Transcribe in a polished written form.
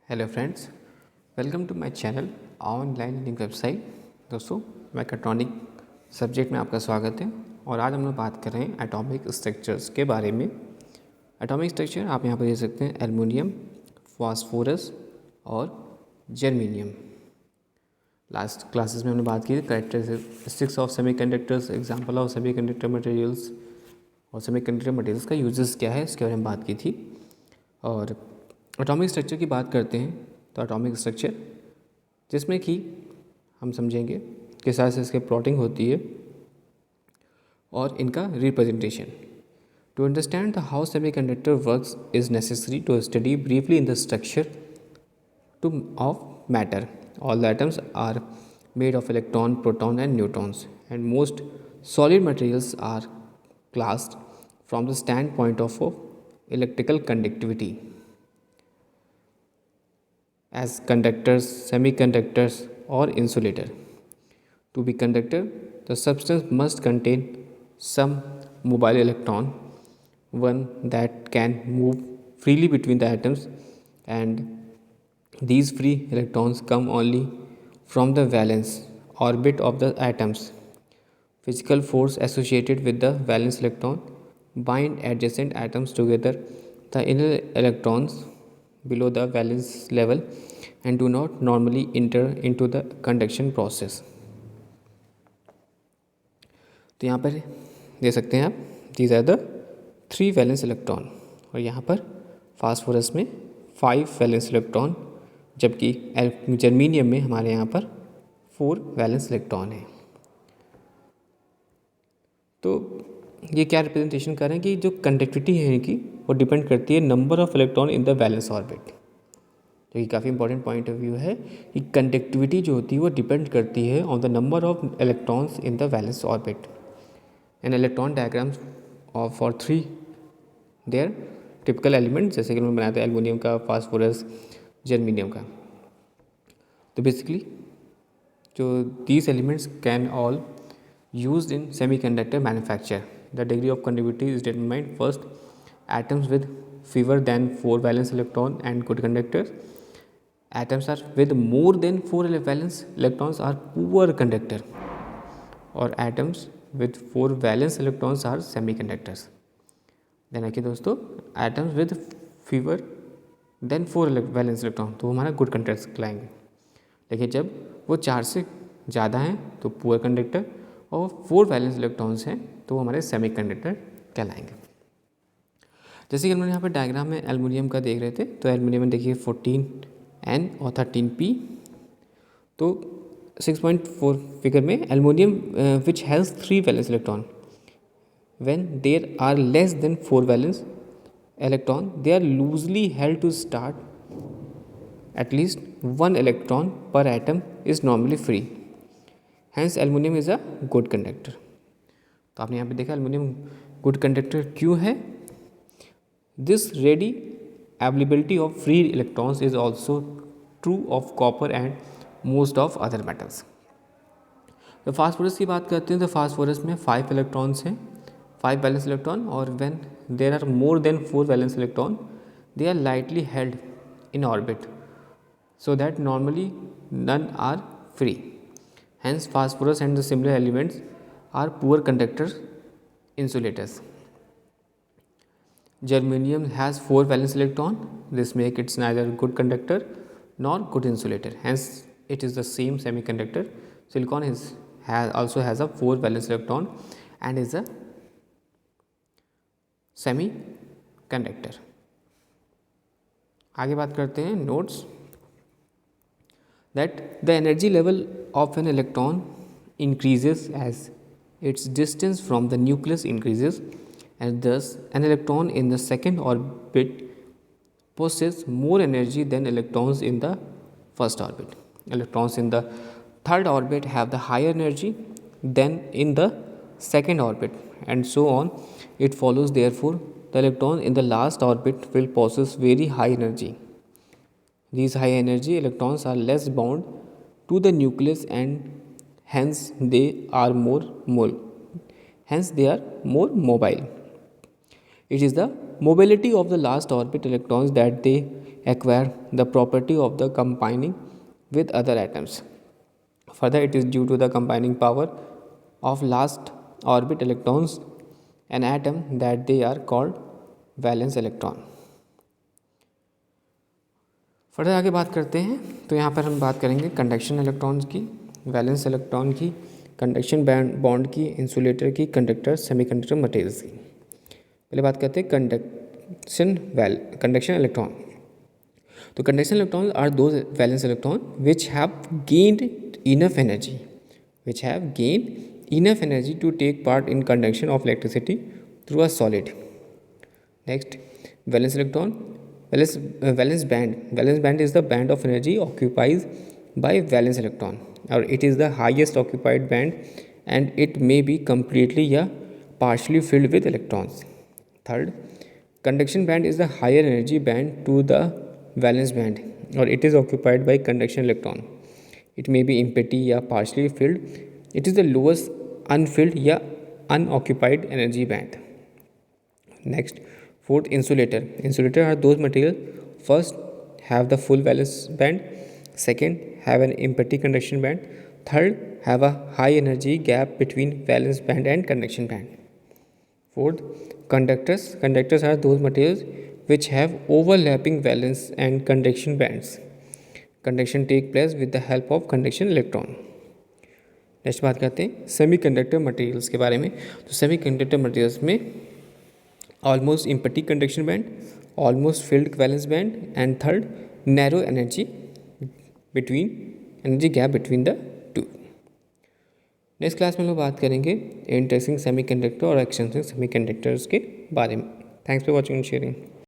Hello friends, welcome to my channel online learning website. दोस्तों, mechatronic subject में आपका स्वागत है और आज हम लोग बात कर रहे हैं एटॉमिक स्ट्रक्चर्स के बारे में। एटॉमिक स्ट्रक्चर आप यहाँ पर देख सकते हैं एल्युमिनियम, फास्फोरस और जर्मेनियम। लास्ट क्लासेस में हमने बात की characteristics of semiconductors, example of semiconductor materials और सेमीकंडक्टर मटेरियल्स का यूजेस क्या है इसके बारे में बात की थी। और एटॉमिक स्ट्रक्चर की बात करते हैं तो एटॉमिक स्ट्रक्चर जिसमें कि हम समझेंगे किस तरह से इसके प्लॉटिंग होती है और इनका representation. To understand the how semiconductor works is necessary to study briefly in the structure to of matter. All the atoms are made of electron, proton and neutrons and most solid materials are classed from the stand point of electrical conductivity as conductors, semiconductors or insulator. To be conductor, the substance must contain some mobile electron, one that can move freely between the atoms, and these free electrons come only from the valence orbit of the atoms. Physical force associated with the valence electron bind adjacent atoms together. The inner electrons below the valence level and do not normally enter into the conduction process. तो यहाँ पर देख सकते हैं आप, these are the 3 valence electron और यहाँ पर फास्फोरस में 5 वैलेंस इलेक्ट्रॉन, जबकि जर्मेनियम में हमारे यहाँ पर 4 वैलेंस इलेक्ट्रॉन हैं। तो ये क्या रिप्रेजेंटेशन कर रहे हैं कि जो कंडक्टिविटी है इनकी वो डिपेंड करती है number of electron in the valence orbit. तो ये काफ़ी इंपॉर्टेंट पॉइंट ऑफ व्यू है कि कंडक्टिविटी जो होती है वो डिपेंड करती है on the number of electrons in the valence orbit. An electron diagrams of for 3 there typical element, जैसे कि हम बनाते हैं एल्युमिनियम का, फास्फोरस, जर्मेनियम का। तो बेसिकली जो these elements can all used in semiconductor manufacture. The degree of conductivity is determined first atoms with fewer than 4 valence electron and good conductors. Atoms are with more than 4 valence electrons are poor conductor, और atoms with 4 valence electrons are semiconductors. then आगे दोस्तों atoms with fewer than 4 valence electron तो हमारा good conductors कहलाएंगे, लेकिन जब वो 4 से ज़्यादा हैं तो पुअर कंडक्टर और 4 वैलेंस इलेक्ट्रॉन्स हैं तो वो हमारे सेमीकंडक्टर कहलाएंगे। जैसे कि हम लोग यहाँ पर डायग्राम में एल्युमिनियम का देख रहे थे, तो एल्युमिनियम में देखिए 14N और 13P। तो 6.4 फिगर में aluminium which has 3 valence electron, when there are less than 4 valence electron they are loosely held to start at least 1 electron per atom is normally free. Hence aluminium is a good conductor. तो आपने यहाँ पे देखा aluminium good conductor क्यों है। This ready availability of free electrons is also true of copper and most of other metals. तो phosphorus की बात करते हैं तो फास्फोरस में 5 इलेक्ट्रॉन्स हैं, 5 वैलेंस इलेक्ट्रॉन, और when there are more than 4 valence electron they are lightly held in orbit so that normally none are free. Hence, phosphorus and the similar elements are poor conductors, insulators. Germanium has 4 valence electron. This makes it neither good conductor nor good insulator. Hence, it is the same semiconductor. Silicon also has a 4 valence electron and is a semiconductor. आगे बात करते हैं notes. That the energy level of an electron increases as its distance from the nucleus increases, and thus an electron in the second orbit possesses more energy than electrons in the first orbit. Electrons in the third orbit have the higher energy than in the second orbit, and so on. It follows therefore the electron in the last orbit will possess very high energy. These high energy electrons are less bound to the nucleus and hence they are more mobile. It is the mobility of the last orbit electrons that they acquire the property of the combining with other atoms. Further, it is due to the combining power of last orbit electrons an atom that they are called valence electron. Further आगे बात करते हैं तो यहाँ पर हम बात करेंगे कंडक्शन इलेक्ट्रॉन्स की, वैलेंस इलेक्ट्रॉन की, कंडक्शन बॉन्ड की, इंसुलेटर की, कंडक्टर, सेमीकंडक्टर मटेरियल्स की. पहले बात करते हैं कंडक्शन इलेक्ट्रॉन. तो conduction electron are those valence electron which have gained enough energy to take part in conduction of electricity through a solid. Next, valence electron. Valence band is the band of energy occupied by valence electron, or it is the highest occupied band, and it may be completely or partially filled with electrons. Third, conduction band is the higher energy band to the valence band, or it is occupied by conduction electron. It may be empty or partially filled. It is the lowest unfilled or unoccupied energy band. Next, fourth, insulator. Insulator are those materials first have the full valence band, second have an empty conduction band, third have a high energy gap between valence band and conduction band. Fourth, conductors. Conductors are those materials which have overlapping valence and conduction bands. Conduction take place with the help of conduction electron. Next बात करते हैं semiconductor materials के बारे में. तो semiconductor materials में almost empty conduction band, almost filled valence band, and third narrow energy gap between the two. Next class में हम लोग बात करेंगे इंटरेस्टिंग सेमीकंडक्टर और एक्सटेंसिव सेमीकंडक्टर्स के बारे में. Thanks for watching and sharing.